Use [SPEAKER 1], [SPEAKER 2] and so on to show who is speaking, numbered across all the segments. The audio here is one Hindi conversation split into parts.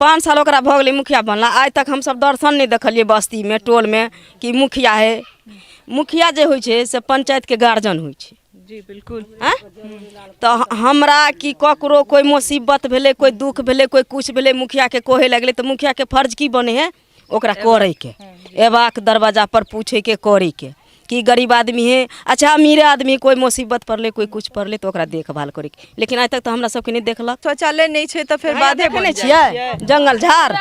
[SPEAKER 1] 5 साल ओकरा भऽ गेलै मुखिया बनला, आज तक हम सब दर्शन नहीं देखलिए बस्ती में टोल में कि मुखिया है। मुखिया जे होइ छै से पंचायत के गार्जियन होइ छै।
[SPEAKER 2] जी बिल्कुल।
[SPEAKER 1] तो हमरा कि ककरो कोई मुसीबत भेले, कोई दुख भेले, कोई कुछ भेले, मुखिया के कोहे लगले तो मुखिया के फर्ज की बने है ओकरा करे के, एबाक दरवाजा पर पूछे के, करे के कि गरीब आदमी है, अच्छा अमीर आदमी कोई मुसीबत पड़ले, कोई कुछ पड़ले तो ओकरा देखभाल करे के। लेकिन आज तक तो हमरा सबके नहीं देखलक।
[SPEAKER 2] शौचालय नहीं छै तो फिर बाधे
[SPEAKER 1] देखे छियै जंगल झाड़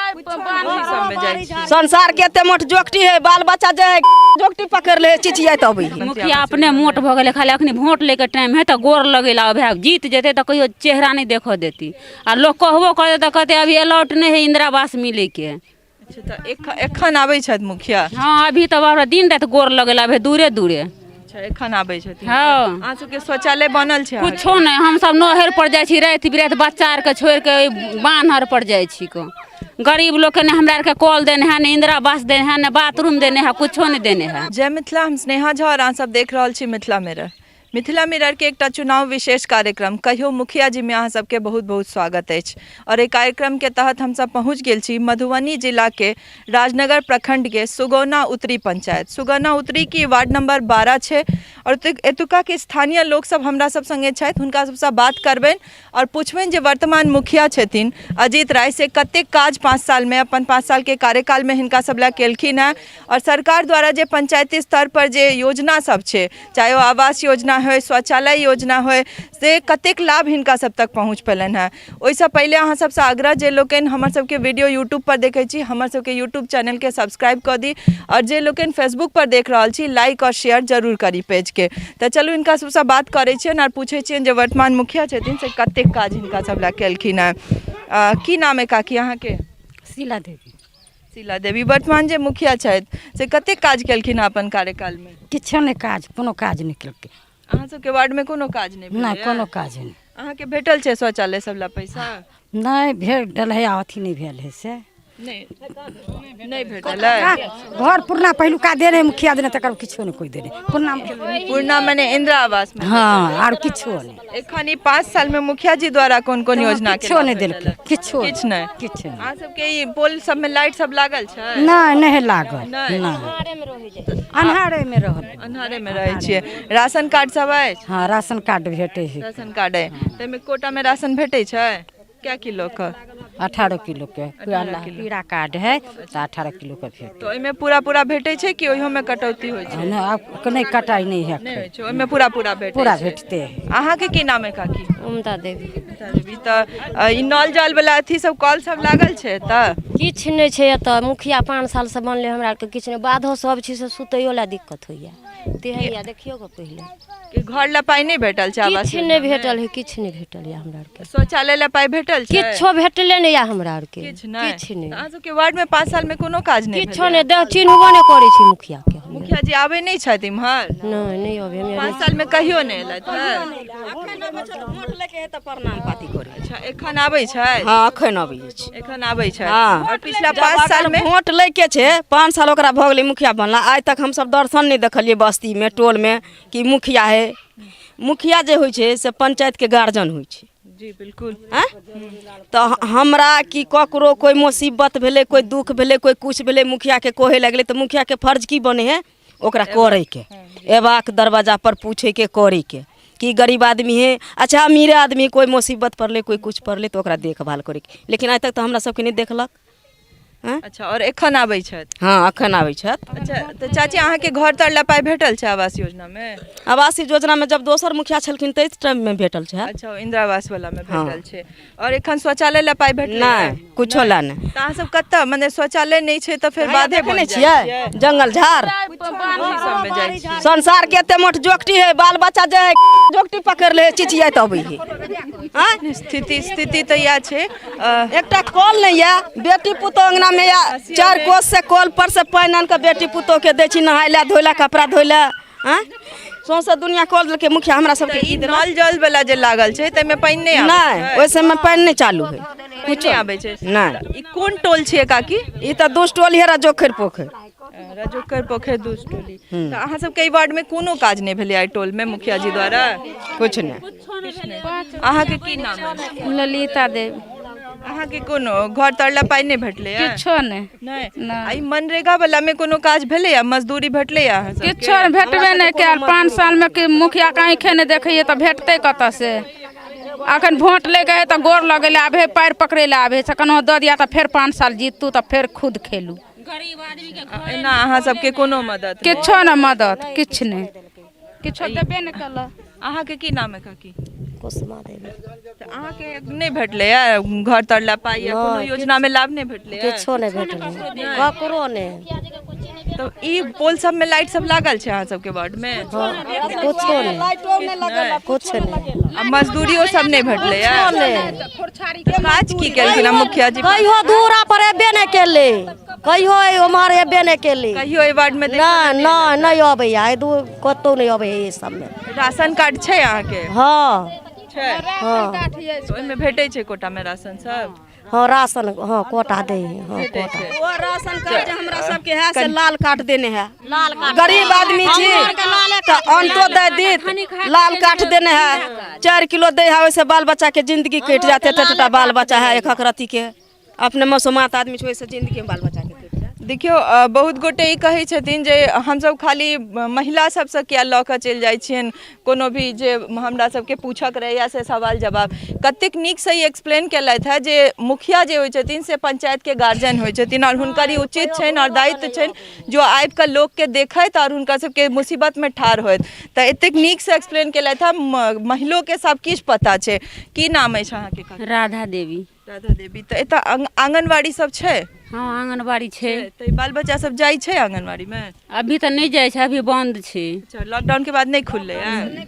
[SPEAKER 1] संसार के एते मोट जोकटी है, बाल बच्चा जे है जोकटी पकड़ ले चिचिया तब
[SPEAKER 3] मुखिया अपने मोट भ गेले, खाली अखनी वोट लेके टाइम है तो गोर लगेला, अब जीत जेते तो कहियो चेहरा नहीं देखो देती, और लोग कहबो करे तो कहते अभी अलॉट नहीं है इंदिरा आवास मिले के।
[SPEAKER 2] अच्छा तो एखन आबै छथि मुखिया?
[SPEAKER 3] हाँ अभी तो बाबा दिन रात गोर लगेला, अभी दूरे दूरे।
[SPEAKER 2] अच्छा एखन आबै छथि।
[SPEAKER 3] हाँ
[SPEAKER 2] अहाँ सबके शौचालय बनल छै?
[SPEAKER 3] कुछो नहीं, हम सब नहर पर जाय छी रात बिरात बच्चा आर के छोड़ के बान्हर पर जाय छी को। गरीब लोग के ने हमरा आर के कॉल देने है, ने इंदिरा आवास देने है, ने बाथरूम देने है, कुछो नहीं देने है।
[SPEAKER 2] जय मिथिला, हम स्नेहा झा और अहाँ सब देख रहल छी मिथिला मिरर। मिथिला मिरर के एक चुनाव विशेष कार्यक्रम कहियो मुखिया जी में अहाँ सबके बहुत बहुत स्वागत है। और एक कार्यक्रम के तहत हम सब पहुँच गेल छी मधुबनी जिला के राजनगर प्रखंड के सुगौना उत्तरी पंचायत। सुगौना उत्तरी की वार्ड नंबर 12 है और एतुका के स्थानीय लोग सब हमरा सब संगे छथि, हुनका सबसे बात करबेन और पूछबेन जे वर्तमान मुखिया छथिन अजीत राय से कतेक काज 5 साल में, अपन 5 साल के कार्यकाल में हिनका सब ला केलखिन है, और सरकार द्वारा जे पंचायती स्तर पर जे योजना सब है, चाहे वो आवास योजना हो, शौचालय योजना हो, से कतेक लाभ हिनका सब तक पहुँच पेलन है। ओइसे पहले अहाँ सबसे आग्रह जे लोकन हमर सबके वीडियो यूट्यूब पर देखे छी, हमर सबके यूट्यूब चैनल के सब्सक्राइब कर दी, और जे लोकन फेसबुक पर देख रहल छी लाइक और शेयर जरूर करी पेज के। तो चलू इनका सबसे बात करे छियन और पूछे छियन जे वर्तमान मुखिया छथिन से कतेक काज हिनका सब ला केलखिन है। की नाम है काकी अहाँ के?
[SPEAKER 4] शीला देवी।
[SPEAKER 2] शीला देवी वर्तमान जे मुखिया छथि से कतेक काज केलखिन अपन कार्यकाल में?
[SPEAKER 4] किछो नहीं काज, कोनो काज नहीं केलकै।
[SPEAKER 2] अहाँ सबके वार्ड में कोनो काज नहीं?
[SPEAKER 4] नहीं कोनो काज नहीं।
[SPEAKER 2] अहाँ के भेटल छै शौचालय सब ला पैसा?
[SPEAKER 4] नहीं भेटल है, अथी नहीं भेल है से
[SPEAKER 2] नहीं भेटल है।
[SPEAKER 4] घर पुरना पहिलुका दे रहे मुखिया देने, तकर किछो नहीं कोई देने।
[SPEAKER 2] पूर्णा माने इंदिरा आवास में?
[SPEAKER 4] हाँ और किछो नहीं।
[SPEAKER 2] एखन 5 साल में मुखिया जी द्वारा कौन कौन योजना
[SPEAKER 4] किछो नहीं देलकै, किछो
[SPEAKER 2] किछ नहीं।
[SPEAKER 4] किछो नहीं।
[SPEAKER 2] अहाँ सबके ई पोल सब में लाइट सब लागल छै?
[SPEAKER 4] नहीं नहीं लागल,
[SPEAKER 2] नहीं।
[SPEAKER 4] अन्हारे में रहल।
[SPEAKER 2] अन्हारे में रहै छियै। राशन कार्ड सब अछि?
[SPEAKER 4] हाँ राशन कार्ड भेटे है।
[SPEAKER 2] राशन कार्ड है, तैमे कोटा में राशन भेटै छै? क्या किलो का?
[SPEAKER 4] 18 किलो के पीड़ा कार्ड है तो 18 किलो का भेटे।
[SPEAKER 2] तो इमे पूरा भेटै छै कि ओहियो में कटौती होइ छै?
[SPEAKER 4] नहीं अब नहीं कटाई नहीं है,
[SPEAKER 2] नहीं होइ छै, ओहिमे पूरा भेटै छै।
[SPEAKER 4] पूरा भेटते है।
[SPEAKER 2] अहाँ के की नाम है काकी?
[SPEAKER 5] ममता देवी।
[SPEAKER 2] तो ई नल जल वाला अथी सब कॉल सब लागल छै? त
[SPEAKER 5] किछ नहीं छै एतऽ, मुखिया 5 साल से बनले, हमरा के किछ नहीं, बाधो सब छै से सुतैयो ला दिक्कत होइया। तेहैया देखियो ग पहिले
[SPEAKER 2] कि घर ला पाई नहीं भेटल छै? आवास
[SPEAKER 5] किछ नहीं भेटल है, किछ नहीं भेटल या हमरा के।
[SPEAKER 2] शौचालय ला पाई भेटल छै?
[SPEAKER 5] किछो भेटले नहीं या हमरा के,
[SPEAKER 2] किछ नहीं।
[SPEAKER 5] किछ नहीं।
[SPEAKER 2] अहाँ सबके वार्ड में 5 साल में कोनो काज नहीं
[SPEAKER 5] किछो नहीं दे, चिन्हबो नहीं करे छी मुखिया के।
[SPEAKER 2] मुखिया जी आवे नहीं छथि इम्हर?
[SPEAKER 5] नहीं नहीं अबे
[SPEAKER 2] 5 साल में कहियो नहीं एलथि है?
[SPEAKER 1] वोट लेके है तो प्रणाम पाती करे।
[SPEAKER 2] अच्छा एखन आबै छै?
[SPEAKER 1] हाँ अखन आबै छै।
[SPEAKER 2] एखन आबै छै।
[SPEAKER 1] हाँ।
[SPEAKER 2] और पिछला 5 साल में
[SPEAKER 1] वोट लेके छै, 5 साल ओकरा भऽ गेलै मुखिया बनला, आज तक हम सब दर्शन नहीं देखलिए बस्ती में टोल में कि मुखिया है। मुखिया जे होइ छै से पंचायत के गार्जियन होइ छै।
[SPEAKER 2] जी बिल्कुल।
[SPEAKER 1] तो हमरा कि ककरो कोई मुसीबत भेले, कोई दुख भेले, कोई कुछ भेले, मुखिया के कोहे लगले तो मुखिया के फर्ज की बने है ओकरा करे के, एबाक दरवाजा पर पूछे के, करे के कि गरीब आदमी है, अच्छा अमीर आदमी कोई मुसीबत पड़ले, कोई कुछ पड़ले तो ओकरा देखभाल करे के। लेकिन आज तक तो हमरा सबके नहीं देखलक।
[SPEAKER 2] अच्छा और एखन आबै छथि?
[SPEAKER 1] हाँ अखन आबै छथि।
[SPEAKER 2] अच्छा तो चाची अहाँ के घर तर ला पाई भेटल छै आवास योजना में?
[SPEAKER 1] आवास योजना में जब दोसर मुखिया छलखिन तै टाइम में भेटल छै।
[SPEAKER 2] अच्छा इंदिरा आवास वाला में भेटल छै। और एखन शौचालय ला पाई भेटल
[SPEAKER 1] नहीं, कुछो ला नहीं।
[SPEAKER 2] त अहाँ सब कत्ता माने शौचालय नहीं छै तो फिर बाधे
[SPEAKER 1] देखे नहीं छियै जंगल झाड़
[SPEAKER 2] सब में जाइ छी?
[SPEAKER 1] संसार के एते मोट जोकटी है, बाल बच्चा जे है जोकटी पकड़ ले चिचिया तब है।
[SPEAKER 2] स्थिति तो या छै।
[SPEAKER 1] एकटा कॉल नहीं है, बेटी पुतोह अंगना में या 4 कोस से कॉल पर से पानी आन के बेटी पुतोह के दै छी नहाइला धोइला कपड़ा धोइला। सौंसे दुनिया कॉल देलकै मुखिया हमरा सबके।
[SPEAKER 2] ई नल जल वाला जे लागल छै तै में पानी नहीं आबै?
[SPEAKER 1] नहीं ओइ समय पानी नहीं चालू है,
[SPEAKER 2] कुछ नहीं आबै छै।
[SPEAKER 1] नहीं।
[SPEAKER 2] ई कोन टोल छियै काकी?
[SPEAKER 1] ई तो 2 टोली है, जोखर पोखर।
[SPEAKER 2] राजोकर पोखर 2 टोली। तो अहाँ सब के वार्ड में कोनो काज नहीं भेलै आई टोल में मुखिया जी द्वारा?
[SPEAKER 1] कुछ नहीं।
[SPEAKER 2] अहाँ के की नाम है?
[SPEAKER 6] ललिता देवी।
[SPEAKER 2] अहाँके कोनो घर तरला पाइ नहि भेटलैए?
[SPEAKER 6] किछो नहि
[SPEAKER 2] नहीं आई मनरेगा वाला में कोनो काज भेलैया, मजदूरी भेटलैया अहाँ सबके?
[SPEAKER 6] किछो नहि भेटबे नहि कयल। 5 सालमे कि मुखिया के आँखे नहि देखैए तऽ भेटतै कतऽ से? अखन वोट ले गए तऽ गोर लगे ले आबे, पैर पकड़े ले आबे, कनो दऽ दिया तऽ फेर 5 साल जीतू तऽ फेर खुद खेलू।
[SPEAKER 2] एना अहाँ सबके कोनो मदद?
[SPEAKER 6] किछो नहि मदद, किछु नहि, किछो देबे नहि कल।
[SPEAKER 2] अहाँके की नाम है काकी?
[SPEAKER 5] कुसुमा देवी।
[SPEAKER 2] तऽ अहाँके नहि भेटलैया घर तरला पाइ या कोनो योजना में लाभ नहि भेटलैया?
[SPEAKER 5] किछो नहि भेटलै ककरो नहि।
[SPEAKER 2] तो ई पोल सब में लाइट सब लागल छै अहाँ सबके वार्ड में?
[SPEAKER 5] कुछो नहि, कुछ नहि।
[SPEAKER 2] आ मजदूरियो सब नहि भेटलैया? काज की केलखिन मुखिया जी?
[SPEAKER 5] कहियो दूरा पर एबे नहि केले, कहियो उम्हर एबे नहि केले।
[SPEAKER 2] कहियो एहि वार्ड में
[SPEAKER 5] नहीं अबैया, कतौ नहीं अबै है सब में।
[SPEAKER 2] राशन कार्ड छै अहाँके?
[SPEAKER 5] हाँ
[SPEAKER 2] छै।
[SPEAKER 5] हाँ
[SPEAKER 2] तो ओहिमे भेटै छै कोटा में राशन सब?
[SPEAKER 5] हाँ राशन, हाँ कोटा दे है। हाँ कोटा
[SPEAKER 1] वो राशन कार्ड हमरा सबके है से लाल काट देने है। गरीब आदमी छी तो अंत्योदय दीत लाल काट देने है। 4 किलो दे है, वैसे बाल बच्चा के जिंदगी कट जाते। टटा बाल बच्चा है एक रत्ती के, अपने मौसमात आदमी छै, वैसे जिंदगी में बाल बच्चा के कट जाए।
[SPEAKER 2] देखियो बहुत गोटे ई कहै छथिन जे हमसब खाली महिला सबसँ किया लऽ कऽ चलि जाइ छियनि, कोनो भी जे हमरा सबके पूछक रहैया से सवाल जवाब कतेक नीकसँ ई एक्सप्लेन केलथि है जे मुखिया जे होइ छथिन से पंचायत के गार्जियन होइ छथिन और हुनकर ई उचित छनि और दायित्व छनि जो आबि कऽ लोकके देखैत और हुनका सबके मुसीबत में ठाढ़ होइत। तऽ एतेक नीकसँ एक्सप्लेन केलथि है, महिलो के सब किछु पता छै। की नाम अछि अहाँके?
[SPEAKER 3] राधा देवी।
[SPEAKER 2] राधा देवी। तऽ एतऽ आंगनबाड़ी सब छै?
[SPEAKER 3] हाँ आंगनबाड़ी छै।
[SPEAKER 2] तऽ बाल बच्चा सब जाइ छै आंगनबाड़ी में?
[SPEAKER 3] अभी तऽ नहीं जाइ छै, अभी बंद छै।
[SPEAKER 2] अच्छा, लॉकडाउन के बाद नहीं खुलले है?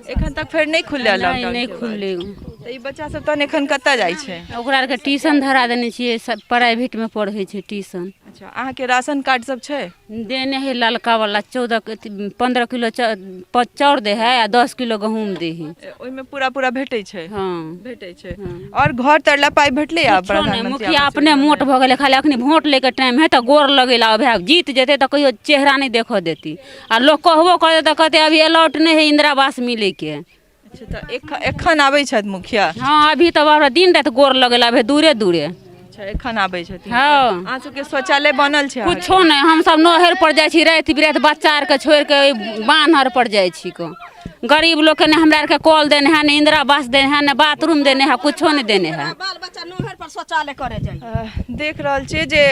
[SPEAKER 2] एखन तक फेर नहीं खुलले लॉकडाउन?
[SPEAKER 3] नहीं खुलले।
[SPEAKER 2] तऽ ई बच्चा सब तहन एखन कतऽ जाइ छै?
[SPEAKER 3] ओकरा आरके ट्यूशन धरा देने छियै, सब प्राइवेट में पढ़ै छै ट्यूशन।
[SPEAKER 2] अच्छा, अहाँके राशन कार्ड सब छै?
[SPEAKER 3] देने है ललका वाला 15 किलो चाउर दे है आ 10 किलो गहूम दे है।
[SPEAKER 2] ओहिमे पूरा भेटै छै?
[SPEAKER 3] हाँ
[SPEAKER 2] भेटै छै। और घर तरला पाइ भेटलै आ प्रधानमंत्री?
[SPEAKER 3] मुखिया अपने मोट भऽ गेलै, खाली अखनी वोट लेके टाइम है तऽ गोर लगेला भाई जीत जेते तऽ कहियो चेहरा नहीं देखो देती। आ लोग कहबो करे तऽ कहते अभी अलॉट नहीं है इंदिरा आवास मिले के।
[SPEAKER 2] अच्छा, तऽ एखन आबै छथि मुखिया?
[SPEAKER 3] हाँ अभी तो बाबा दिन रात गोर लगेला भाई दूरे दूरे।
[SPEAKER 2] अच्छा, एखन आबै छथिन।
[SPEAKER 3] हाँ
[SPEAKER 2] अहाँ सबके शौचालय बनल छै?
[SPEAKER 3] कुछो नहीं, हम सब नहर पर जाइ छी रात बिरात बच्चा आर के छोड़ के बान्हर पर जाइ छी को। गरीब लोग के ने हमरा आर के कॉल देने है, ने इंदिरा आवास देने है, ने बाथरूम देने है, कुछो नहीं देने है।
[SPEAKER 1] बाल बच्चा नहर पर शौचालय करे जाए।
[SPEAKER 2] देख रहल छियै जे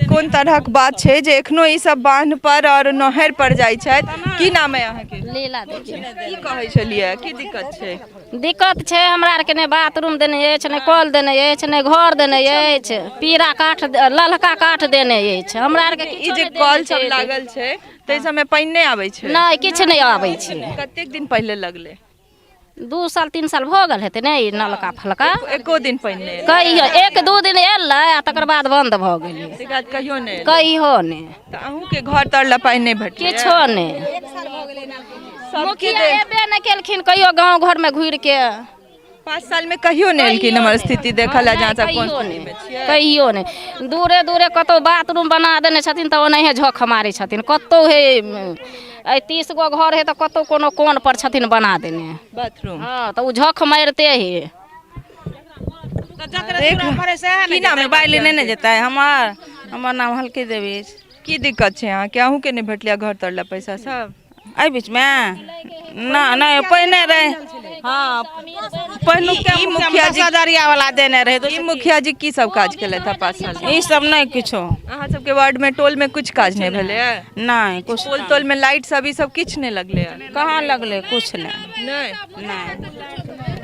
[SPEAKER 2] कोन तरहक बात छै जे एखनो ई सब बांध पर और नहर पर जाइ छथि। की नाम है अहाँके?
[SPEAKER 5] लीला देवी।
[SPEAKER 2] की कहै छलियै, की दिक्कत छै?
[SPEAKER 5] दिक्कत छै हमरा आरके, ने बाथरूम देने अछि, ने कल देने अछि, ने घर देने अछि, पीरा काठ ललका काठ देने अछि हमरा आरके।
[SPEAKER 2] ई जे कल सब लागल छै ताहि सबमे पानि नहि आबै छै?
[SPEAKER 5] नहीं किछु नहीं आबै छै।
[SPEAKER 2] कतेक दिन पहिले लगले?
[SPEAKER 5] 2 साल 3 साल भऽ गेल हेतै ने, नलका फलका
[SPEAKER 2] एको दिन पहिने एलै?
[SPEAKER 5] कहियो 1-2 दिन एलै आ तकर बाद बंद भऽ गेलै।
[SPEAKER 2] शिकायत कहियो नहि एलै?
[SPEAKER 5] कहियो नहीं।
[SPEAKER 2] तऽ अहूँके घर तरला पाइ नहि भेटलै?
[SPEAKER 5] किछो नहीं। मुखिया एबे नहीं केलखिन कहियो गांव घर में घुर के।
[SPEAKER 2] 5 साल में कहियो नहीं एलखिन हमर स्थिति देखल है जहाँ तक
[SPEAKER 5] कहियो नहीं। दूरे दूरे कतौ बाथरूम बना देने छथिन तऽ ओनाहे झोंक मारै छथिन। कतौ हे 30 गो घर है तऽ कतौ कोनो कोन पर छथिन बना देने
[SPEAKER 2] बाथरूम।
[SPEAKER 5] हाँ तो उ झोंक मारते है।
[SPEAKER 2] की नाम है?
[SPEAKER 7] मोबाइल नहीं देता है हमार नाम हल्की देवी।
[SPEAKER 2] की दिक्कत छै अहाँ के? अहूँ के नहीं भेटलिया घर तरला पैसा सब?
[SPEAKER 7] एहि बीच में नहीं पहिने रहे। हाँ पहिलुक के मुखिया जी दरिया वाला देने रहे।
[SPEAKER 2] ई मुखिया जी की सब काज केले था 5 साल में?
[SPEAKER 7] ई सब नहीं किछो।
[SPEAKER 2] अहाँ सबके वार्ड में टोल में कुछ काज नहीं भेले है?
[SPEAKER 7] नहीं कुछ
[SPEAKER 2] पोल तोल में लाइट सब ई सब किछ नहीं लगले है?
[SPEAKER 7] कहाँ लगले कुछ नहीं।
[SPEAKER 2] नहीं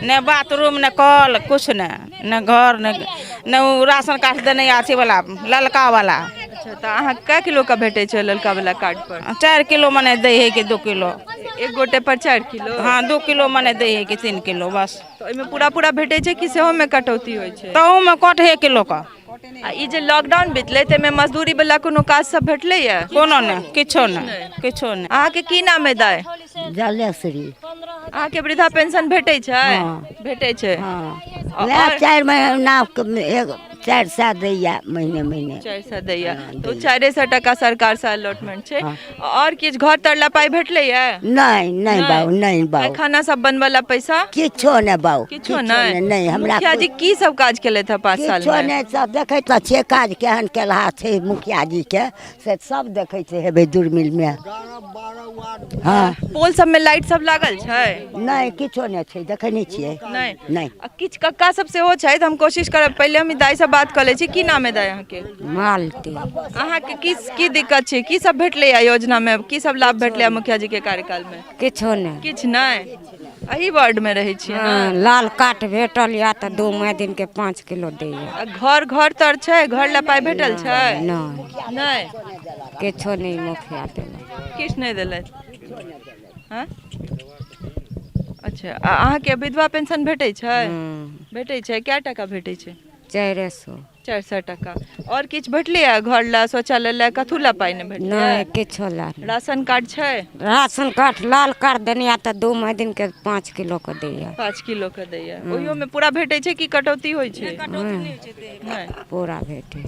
[SPEAKER 7] न बाथरूम न कल कुछ न घर न राशन कार्ड देने अथी वाला ललका वाला।
[SPEAKER 2] अच्छा, तो अहाँ कै किलो का भेटे छै ललका वाला कार्ड पर?
[SPEAKER 7] 4 किलो मने दे है कि 2 किलो?
[SPEAKER 2] एक गोटे पर 4 किलो?
[SPEAKER 7] हाँ 2 किलो मने दे है कि 3 किलो बस।
[SPEAKER 2] तो एमे पूरा भेटे छै कि सेहो में कटौती होइ छै?
[SPEAKER 7] तहू में कट है किलो का।
[SPEAKER 2] आ ई जे लॉकडाउन बीतले ते में मजदूरी वाला कोनो काज सब भेटले या?
[SPEAKER 7] कोनो ने किछो ने किछो ने।
[SPEAKER 2] अहाँ के की नाम है दाय?
[SPEAKER 8] जलेश्वरी।
[SPEAKER 2] अहाँ के वृद्धा पेंशन भेटे छै? भेटे छै।
[SPEAKER 8] हाँ 4 महीना 400 दैया महीने महीने
[SPEAKER 2] 400 दैया तो 400 टका सरकार से अलॉटमेंट छे और किछ घर तरला पाई भेटले या
[SPEAKER 8] नहीं नहीं बाऊ नहीं बाऊ
[SPEAKER 2] खाना सब बनवाला पैसा
[SPEAKER 8] किछो नहीं बाऊ
[SPEAKER 2] किछो नहीं
[SPEAKER 8] नहीं हमरा
[SPEAKER 2] मुखिया जी की सब काज केले थे 5 साल
[SPEAKER 8] किछो
[SPEAKER 2] में
[SPEAKER 8] नहीं सब देखै त छे काज केहन केलहा छे मुखिया जी के से सब देखै छे हेबे दुर्मिल में हाँ
[SPEAKER 2] पोल सब में लाइट सब लागल छै
[SPEAKER 8] नहीं किछो नहीं छे देखै नहीं छिए
[SPEAKER 2] नहीं
[SPEAKER 8] नहीं
[SPEAKER 2] किछ कक्का सब से हो छै त हम कोशिश करब पहले हम दाई से बात कर ले छी की नाम है दाई अहाँ के
[SPEAKER 4] मालती
[SPEAKER 2] अहाँ के की दिक्कत छै की सब भेटले या योजना में की सब लाभ भेटले या मुखिया जी के कार्यकाल में
[SPEAKER 4] किछो नहीं
[SPEAKER 2] किछ नहीं एही वार्ड में रहे छी
[SPEAKER 4] हाँ, लाल काट भेटल या तो 2 महीने दिन के 5 किलो दैया
[SPEAKER 2] घर तर छै घर ला पाई भेटल छै
[SPEAKER 4] नहीं
[SPEAKER 2] नहीं
[SPEAKER 4] किछो नहीं मुखिया देला
[SPEAKER 2] किछ नहीं देले हाँ अच्छा अहाँ के विधवा पेंशन भेटै छै भेटै छै क्या टका भेटै छै 400 टका और किछ भेटले या घर ला शौचालय ला कथु ला पाई नहीं भेटले
[SPEAKER 4] नहीं किछो ला
[SPEAKER 2] राशन कार्ड छै
[SPEAKER 4] राशन कार्ड लाल कार्ड देने या तो 2 महीने दिन के 5 किलो के दैया
[SPEAKER 2] 5 किलो के दैया ओहियो में पूरा भेटै छै कि कटौती होय छै नहीं
[SPEAKER 4] पूरा भेटे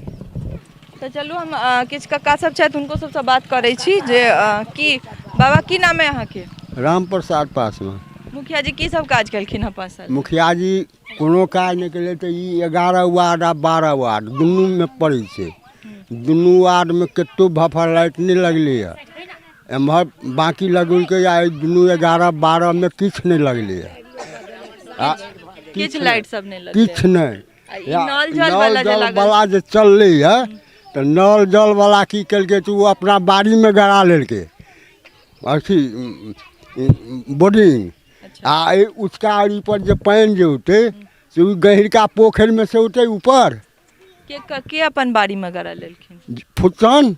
[SPEAKER 2] तो चलू हम किछ कक्का सब छथि हुनको सबसे बात करै छी जे की बाबा की नाम है अहाँ के
[SPEAKER 9] राम प्रसाद पासवान
[SPEAKER 2] मुखिया जी की सब काज केलखिन हँ 5 साल
[SPEAKER 9] मुखिया जी कोनो काज नहीं केले तो 11 वार्ड आ 12 वार्ड दुनू में पड़े छै दुनू वार्ड में कतो भफर लाइट नहीं लगले है एम्हर बाकी लगुलके या दुनू 11 12 में किछ नहीं लगले है
[SPEAKER 2] किछ लाइट सब नहीं लगले
[SPEAKER 9] किछ नहीं
[SPEAKER 2] नल जल
[SPEAKER 9] वाला जे चलले है तो नल जल वाला की केलके तो वो अपना बाड़ी में गड़ा लेलके अथी बोर्डिंग आ उसका आड़ी पर जो पानी जो उठे से गहिरका पोखर में से उठे ऊपर
[SPEAKER 2] के अपन बाड़ी में गड़ा लेलखिन
[SPEAKER 9] फुटन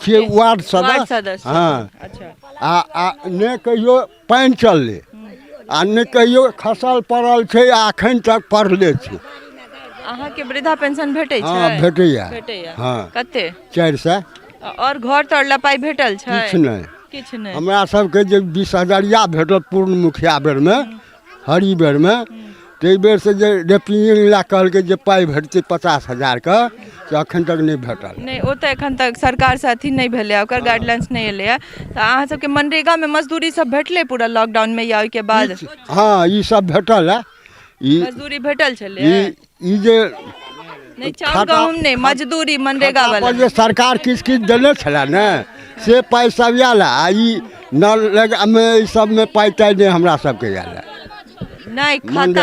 [SPEAKER 9] छे वार्ड सदस्य हाँ आ ने कहियो पानी चलले आ ने कहियो खसल पड़ल छे अखन तक पड़ले छे
[SPEAKER 2] अहाँ के वृद्धा पेंशन भेटै छै
[SPEAKER 9] हाँ भेटैया हाँ
[SPEAKER 2] कते
[SPEAKER 9] 400
[SPEAKER 2] और घर तरला पाई भेटल छै
[SPEAKER 9] किछ नहीं हमरा सबके जे 20,000 भेटल पूर्ण मुखिया बेर में हरी बेर में ते बेर से जे रेपिंग ला कहल के जे पाई भेटते 50,000 का से अखन तक नहीं भेटल
[SPEAKER 2] नहीं ओ तो एखन तक सरकार से अथी नहीं भेले ओकर गाइडलाइंस नहीं एले है तो अहाँ सबके मनरेगा में मजदूरी सब भेटले पूरा लॉकडाउन में या ओइ के बाद
[SPEAKER 9] हाँ ई सब भेटल है ई
[SPEAKER 2] मजदूरी भेटल छले
[SPEAKER 9] ई जे
[SPEAKER 2] नहीं चाउर गहूम नहीं मजदूरी मनरेगा वाला
[SPEAKER 9] जे सरकार किछ देले छला ने से पाई सब आला ई नल लगा में सब में पाई ताई नहीं हमरा सबके आला
[SPEAKER 2] नहीं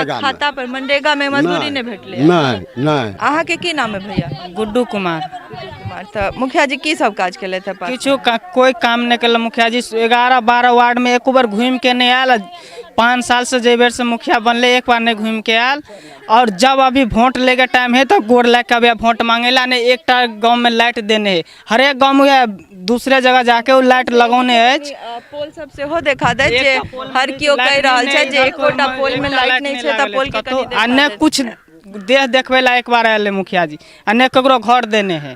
[SPEAKER 2] खाता पर मनरेगा में मजदूरी नहीं भेटले
[SPEAKER 9] नहीं
[SPEAKER 2] अहाँ के की नाम है भैया
[SPEAKER 7] गुड्डू कुमार
[SPEAKER 2] तो मुखिया जी की सब काज केले थे
[SPEAKER 7] किछु कोई काम नहीं केले मुखिया जी 11-12 वार्ड में एक बार घूम के नहीं आयल 5 साल से जे बेर से मुखिया बनले एक बार नहीं घूम के आयल और जब अभी वोट लेके टाइम है तो गोर लेके अभी वोट मांगेला ने एक गाँव में लाइट देने है हर एक गाँव में दूसरे जगह जाके वो लाइट लगौने है
[SPEAKER 2] पोल सब से हो देखा दे जे हर कियो कह रहल छै जे एकोटा पोल में लाइट नहीं छै त पोल के कनी
[SPEAKER 7] अन्य कुछ देह देखबे ला एक बार आयल मुखिया जी अन्य ककरो घर देने है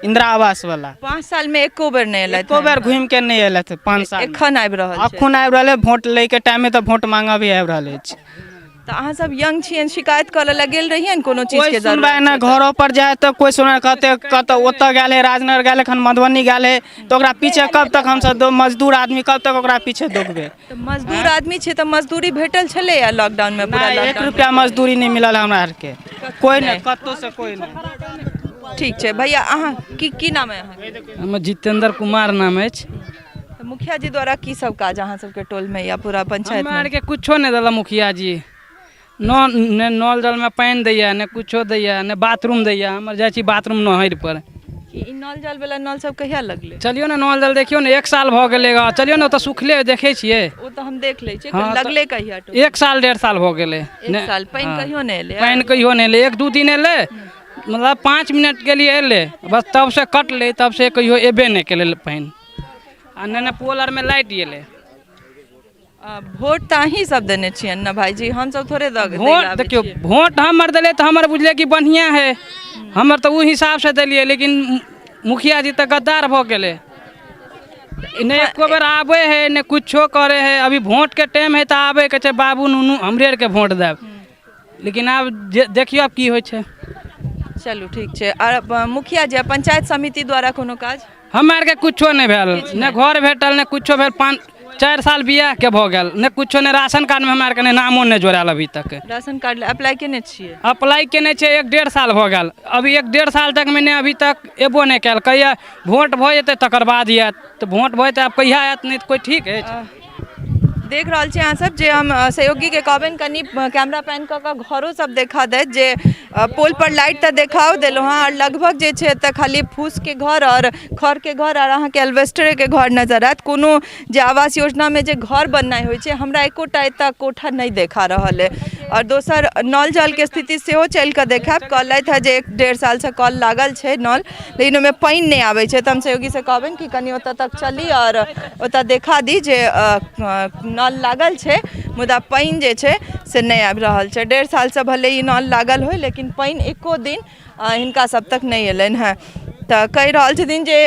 [SPEAKER 7] इंदिरा आवास वाला
[SPEAKER 2] 5 साल में एको बेर नहीं एले
[SPEAKER 7] एको बेर घूम के नहीं एले थे 5 साल
[SPEAKER 2] एखन आबि रहल छै
[SPEAKER 7] अखन आबि रहल वोट ले के टाइम में तो वोट मांगा भी आबि रहल छै
[SPEAKER 2] तो अहाँ सब यंग छियन शिकायत करे ला गेल रहियन कोनो चीज के
[SPEAKER 7] जरूरत ना घरों पर जाए तो कोई सुने कहते ओत गेल है राजनगर गेल एखन मधुबनी गेल है तो ओकरा पीछे कब तक हम सब मजदूर आदमी कब तक ओकरा पीछे दौड़बे
[SPEAKER 2] तो मजदूर आदमी छै तो मजदूरी भेटल छले या लॉकडाउन में पूरा
[SPEAKER 7] 1 रुपया मजदूरी नहीं मिलल हमरा आर के कोई नहीं कतो से कोई नहीं
[SPEAKER 2] ठीक छै भैया अहाँ की नाम है अहाँ
[SPEAKER 10] हम जितेंद्र कुमार नाम है
[SPEAKER 2] मुखिया जी द्वारा की सब काज अहाँ सबके टोल में या पूरा पंचायत में
[SPEAKER 10] के कुछो नहीं देला मुखिया जी ने नल जल में पानी दैया ने कुछो दैया ने बाथरूम दैया हमर जाय छी बाथरूम नहर पर
[SPEAKER 2] ई नल जल वाला नल सब कहिया लगले
[SPEAKER 10] चलियो ना नल जल देखियो ने 1 साल भ गेले चलियो ना तो सुखले देखे छिए
[SPEAKER 2] ओ तो हम देख ले छी लगले कहिया तो
[SPEAKER 10] 1 साल 1.5 साल भ गेले
[SPEAKER 2] 1 साल पानी कहियो नहीं एले
[SPEAKER 10] पानी कहियो नहीं एले 1-2 दिन एले मतलब 5 मिनट के लिए एले बस तब से कट ले तब से कहियो एबे नहीं केले पानी आ ने पोलर में लाइट एले
[SPEAKER 2] वोट तो ही सब देने छियन ना भाई जी हम सब थोड़े
[SPEAKER 10] वोट देखियो वोट हमर देले तो हमर बुझले कि बढ़िया है हमर तो उ हिसाब से देलिए लेकिन मुखिया जी तो गद्दार भ गेले ने एको बेर आवे है ने कुछो करे है अभी वोट के टाइम है तो आवे के बाबू नुनू हमरे के वोट देब लेकिन आब देखियो आब की होइ छै।
[SPEAKER 2] चलू ठीक छै। और मुखिया जी पंचायत समिति द्वारा कोनो काज
[SPEAKER 10] हमरा आरके कुछो नहीं भेल, ने घर भेटल ने कुछो भेल। 5-4 साल बियाह के भऽ गेल, ने कुछो ने राशन कार्ड में हमरा आरके नामो नहीं जोड़ायल अभी तक।
[SPEAKER 2] राशन कार्ड अप्लाई केने छियै?
[SPEAKER 10] अप्लाई केने छै 1-1.5 साल भऽ गेल, अभी 1-1.5 साल तक में ने अभी तक एबो नहीं कैल। कहिया वोट भऽ जेतै तकर बाद आयत, तो वोट भऽ जेतै आब कहिया आयत, नहीं तो कोई ठीक है।
[SPEAKER 2] देख रहल छी अहाँ सब जे हम सहयोगी के कहबनि कनी कैमरा पैन कऽ कऽ घरो सब देखा देत जे पोल पर लाइट तऽ देखाओ देलहुँ हँ, और लगभग जे छै तऽ खाली फूस के घर और खर के घर और अहाँके एल्वेस्टरे के घर नजर आयत। कोनो जे आवास योजना में जे घर बननाइ होइ छै हमरा एकोटा एतऽ कोठा नहीं देखा रहल है। और दोसर नल जल के स्थिति सेहो चलि कऽ देखायब। कहलथि है जे 1-1.5 साल से कल लागल छै नल, लेकिन ओहिमे पानि नहि आबै छै। तऽ हम सहयोगी से कहबनि कि कनी ओतऽ तक चली और ओतऽ देखा दी जे नल लागल छै मुदा पानि जे छै से नहीं आबि रहल छै। 1.5 साल से भले ही नल लागल होय लेकिन पानि एको दिन हिनका सब तक नहीं एलनि हैं। तऽ कहि रहल छथिन जे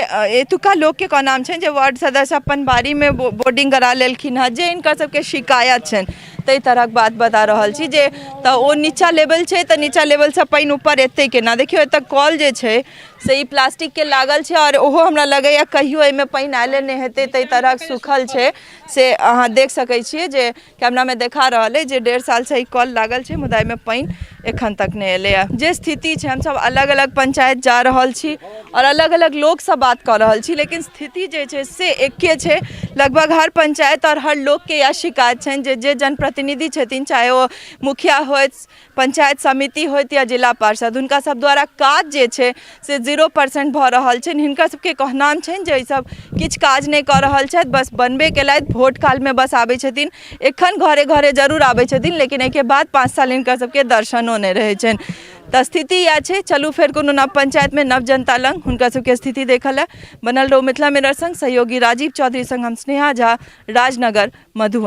[SPEAKER 2] एतुका लोकके कहनाम नाम छै जे वार्ड सदस्य अपन बाड़ी में बोर्डिंग करा लेलखिन हँ, जे हिनकर सबके शिकायत छनि ताहि तरहक बात बता रहल छी। जे तऽ ओ नीचा लेवल छै तऽ नीचा लेवल से पानि ऊपर एतै केना। देखियौ एतऽ कल जे छै से ई प्लास्टिक के लागल छै और ओहो हमरा लगैया कहियो एहिमे पानि आयले नहि हेतै ताहि तरहक सुखल छै। से अहाँ देख सकै छियै जे कैमरा में देखा रहल है जे 1.5 साल से ई कल लागल छै मुदा एहिमे पानि एखन तक नहीं एलैया। जे स्थिति छै हम सब अलग अलग पंचायत जा रहल छी और अलग अलग लोग से बात कर रहल छी, लेकिन स्थिति जे छै से एके छै। लगभग हर पंचायत और हर लोग के यह शिकायत छनि जे जनप्रतिनिधि छथिन, चाहे वो मुखिया होइत, पंचायत समिति होइत या जिला पार्षद, हुनका सब द्वारा काज जे छै से 0% भऽ रहल छनि। हिनका सबके कहनाम छनि जे ई सब किछु काज नहीं कऽ रहल छथि, बस बनबे केलथि, वोट काल में बस आबै छथिन, एखन घरे घरे जरूर आबै छथिन लेकिन एहिके बाद 5 साल हिनका सबके दर्शनो नहीं रहै छनि। तऽ स्थिति इएह छै। चलू फेर कोनो नव पंचायत में नव जनता लग हुनका सबके स्थिति देखल है। बनल रहू मिथिला मिरर संग सहयोगी राजीव चौधरी संग हम स्नेहा झा, राजनगर, मधुबनी।